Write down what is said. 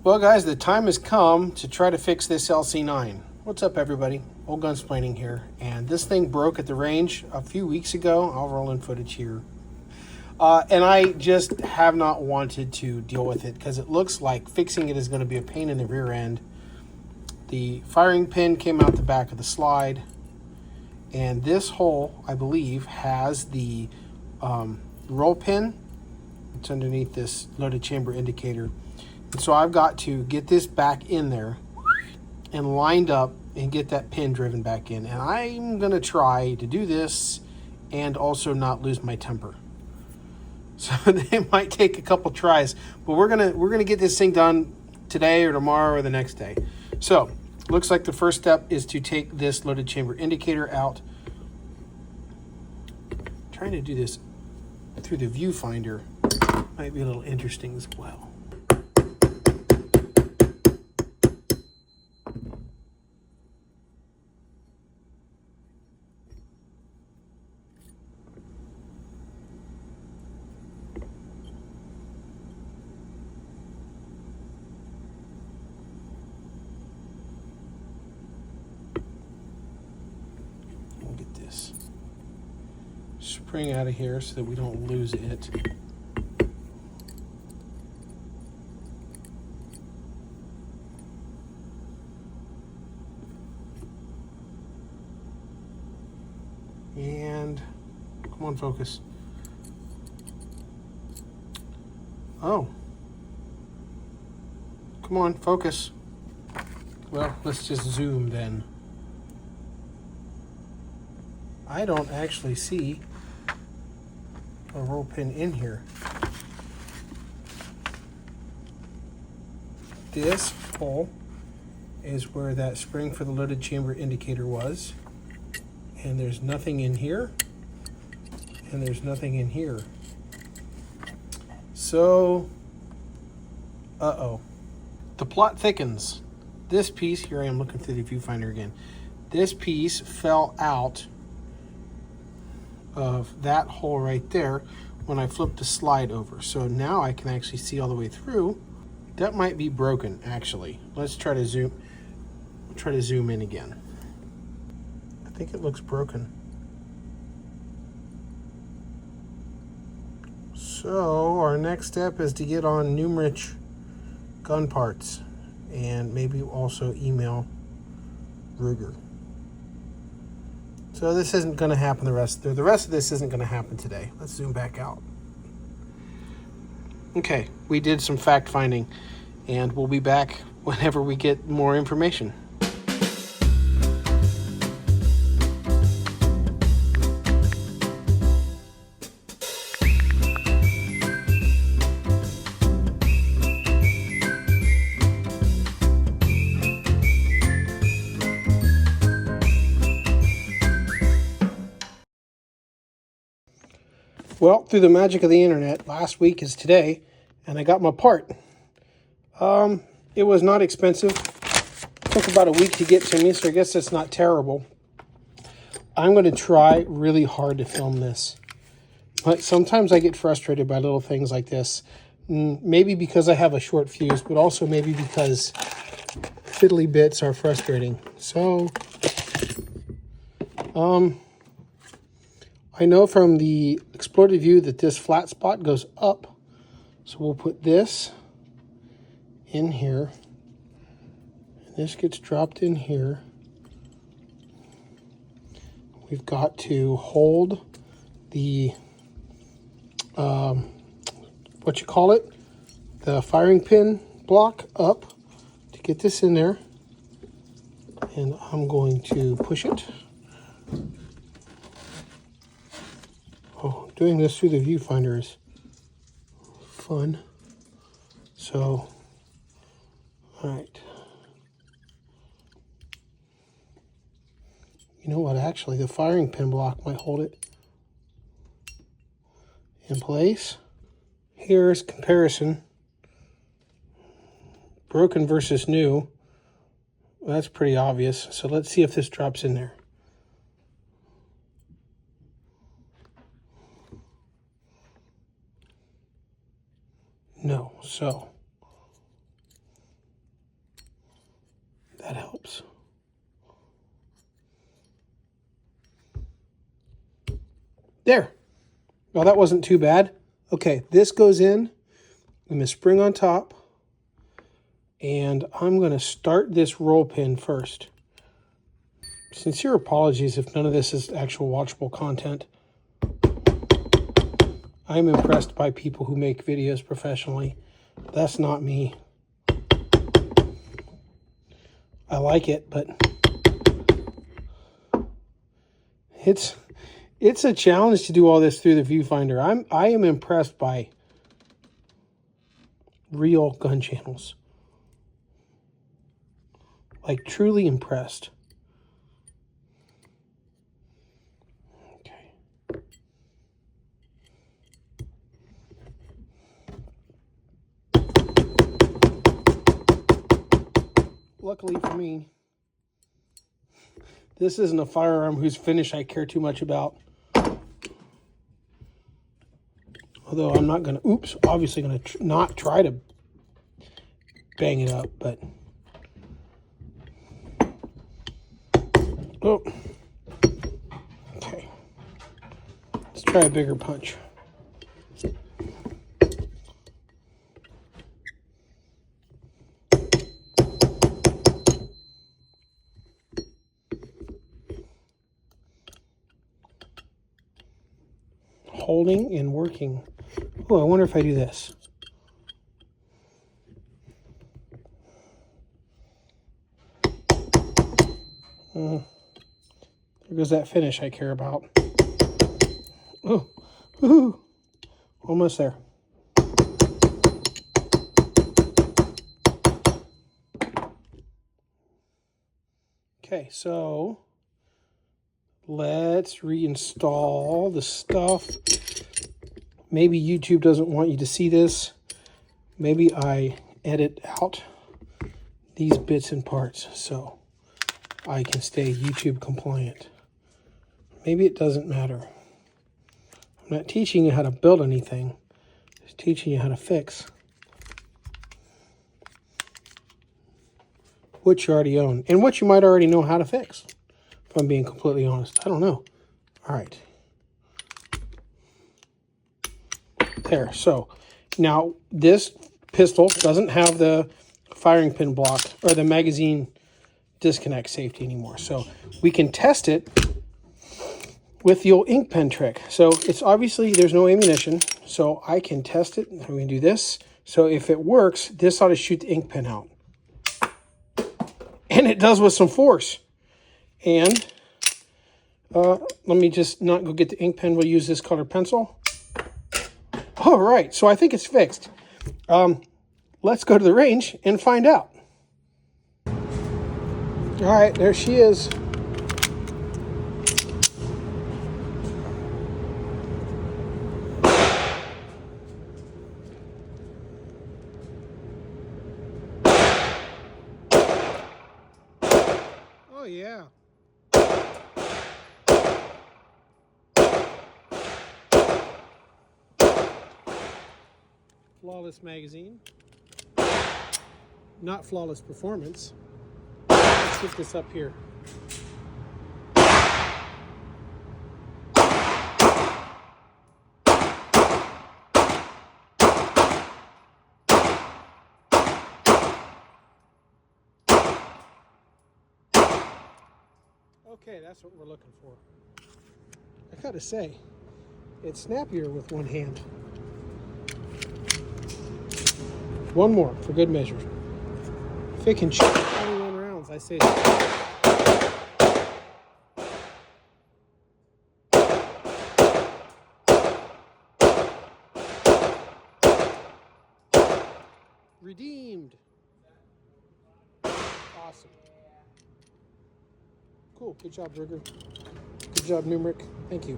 Well, guys, the time has come to try to fix this LC9. What's up, everybody? Old Gunsplaining here. And this thing broke at the range a few weeks ago. I'll roll in footage here. And I just have not wanted to deal with it because it looks like fixing it is going to be a pain in the rear end. The firing pin came out the back of the slide. And this hole, I believe, has the roll pin. It's underneath this loaded chamber indicator. And so I've got to get this back in there and lined up and get that pin driven back in. And I'm going to try to do this and also not lose my temper. So it might take a couple tries, but we're gonna get this thing done today or tomorrow or the next day. So looks like the first step is to take this loaded chamber indicator out. Trying to do this through the viewfinder might be a little interesting as well. We'll get this spring out of here so that we don't lose it. And come on, focus. Oh. Come on, focus. Well, let's just zoom then. I don't actually see a roll pin in here. This hole is where that spring for the loaded chamber indicator was. And there's nothing in here. And there's nothing in here. So, uh-oh. The plot thickens. This piece, here I am looking through the viewfinder again. This piece fell out of that hole right there when I flipped the slide over. So now I can actually see all the way through. That might be broken, actually. Let's try to zoom in again. I think it looks broken. So our next step is to get on Numrich gun parts and maybe also email Ruger. So this isn't going to happen the rest of this isn't going to happen today. Let's zoom back out. Okay, we did some fact finding and we'll be back whenever we get more information. Well, through the magic of the internet, last week is today, and I got my part. It was not expensive. Took about a week to get to me, so I guess that's not terrible. I'm going to try really hard to film this. But sometimes I get frustrated by little things like this. Maybe because I have a short fuse, but also maybe because fiddly bits are frustrating. So, I know from the exploded view that this flat spot goes up. So we'll put this in here. And this gets dropped in here. We've got to hold the, the firing pin block up to get this in there. And I'm going to push it. Oh, doing this through the viewfinder is fun. So, all right. You know what? Actually, the firing pin block might hold it in place. Here's comparison. Broken versus new. Well, that's pretty obvious. So let's see if this drops in there. No. So That helps. There. Well, that wasn't too bad. Okay, this goes in. I'm going to spring on top. And I'm going to start this roll pin first. Sincere apologies if none of this is actual watchable content. I'm impressed by people who make videos professionally. That's not me. I like it, but it's a challenge to do all this through the viewfinder. I am impressed by real gun channels. Like, truly impressed. Okay. Luckily for me, this isn't a firearm whose finish I care too much about. Although I'm not going to, obviously going to not try to bang it up, but... Oh. Okay. Let's try a bigger punch. Holding and working. Oh, I wonder if I do this. There goes that finish I care about. Oh, woohoo! Almost there. Okay, so let's reinstall the stuff. Maybe YouTube doesn't want you to see this. Maybe I edit out these bits and parts so I can stay YouTube compliant. Maybe it doesn't matter. I'm not teaching you how to build anything. I'm just teaching you how to fix what you already own and what you might already know how to fix, if I'm being completely honest. I don't know. All right. There. So now this pistol doesn't have the firing pin block or the magazine disconnect safety anymore. So we can test it with the old ink pen trick. So it's obviously there's no ammunition. So I can test it. I'm going to do this. So if it works, this ought to shoot the ink pen out. And it does with some force. And let me just not go get the ink pen. We'll use this colored pencil. All right, so I think it's fixed. Let's go to the range and find out. All right, there she is. Oh, yeah. Flawless magazine. Not flawless performance. Let's get this up here. Okay, that's what we're looking for. I gotta say, it's snappier with one hand. One more, for good measure. If it can shoot 21 rounds, I say so. Redeemed. Awesome. Cool. Good job, Burger. Good job, Numeric. Thank you.